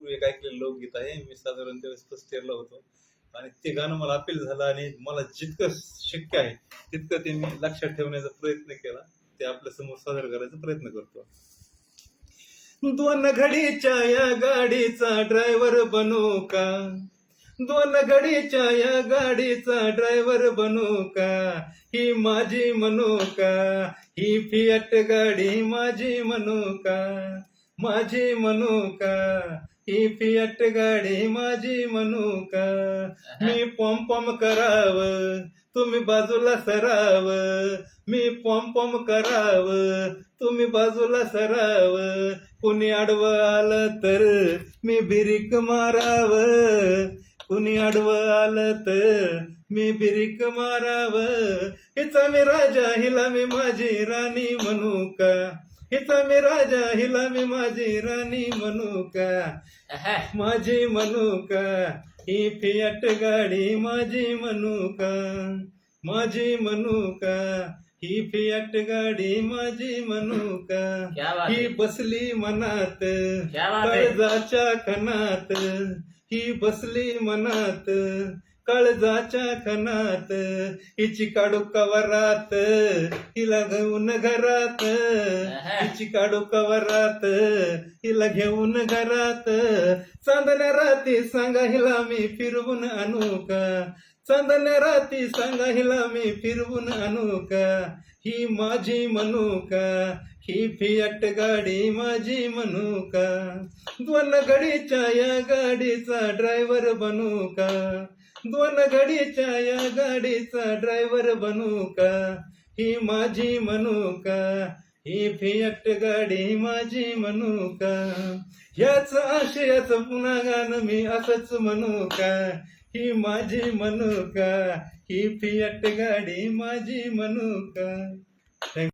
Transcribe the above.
वर्षापूर्वी एक ऐकलेलं लोकगीत आहे. मी साधारण त्यावेळेस फर्स्ट इयरला होतो आणि ते गाणं मला अपील झालं आणि मला जितकं शक्य आहे तितकं ते मी लक्षात ठेवण्याचा प्रयत्न केला. ते आपल्या समोर सादर करायचा प्रयत्न करतो. 2 घडीच्या या गाडीचा ड्रायव्हर बनू का? 2 घडीच्या या गाडीचा ड्रायव्हर बनू का? ही माझी म्हणू का? ही फियाट गाडी माझी म्हणू का? माझी म्हणू का? ही फियाट गाडी माझी म्हणू का? मी पॉम पॉम कराव, तुम्ही बाजूला सराव. मी पॉम पॉम कराव, तुम्ही बाजूला सराव. कुणी आडवं आलं तर मी बिरीक माराव. कुणी आडवं आलं तर मी बिरीक माराव. हिचा मी राजा हिला मी माझी राणी म्हणू का? हिचा मी राजा हिला मी माझी राणी म्हणू का? माझी म्हणू का? ही फियाट गाडी माझी म्हणू का? माझी म्हणू का? ही फियाट गाडी माझी म्हणू का? ही बसली मनात काळजाच्या खणात. ही बसली मनात काळजाच्या खणात. हिची काढू कवरात हिला घेऊन घरात. हिची काढू कवरात हिला घेऊन घरात. चांदण्या राती सांगा हिला मी फिरवून आणू का? चांदण्या राती सांगा हिला मी फिरवून आणू का? ही माझी म्हणू का? ही फियाट गाडी माझी म्हणू का? 2 घडीच्या या गाडीचा ड्रायव्हर बनू का? 2 घडीच्या या गाडीचा ड्रायव्हर बनू का? ही माझी म्हणू का? ही फियाट गाडी माझी म्हणू का? ह्याच आशयाचं पुन्हा गाणं मी असंच म्हणू का? ही माझी म्हणू का? ही फियाट गाडी माझी म्हणू का?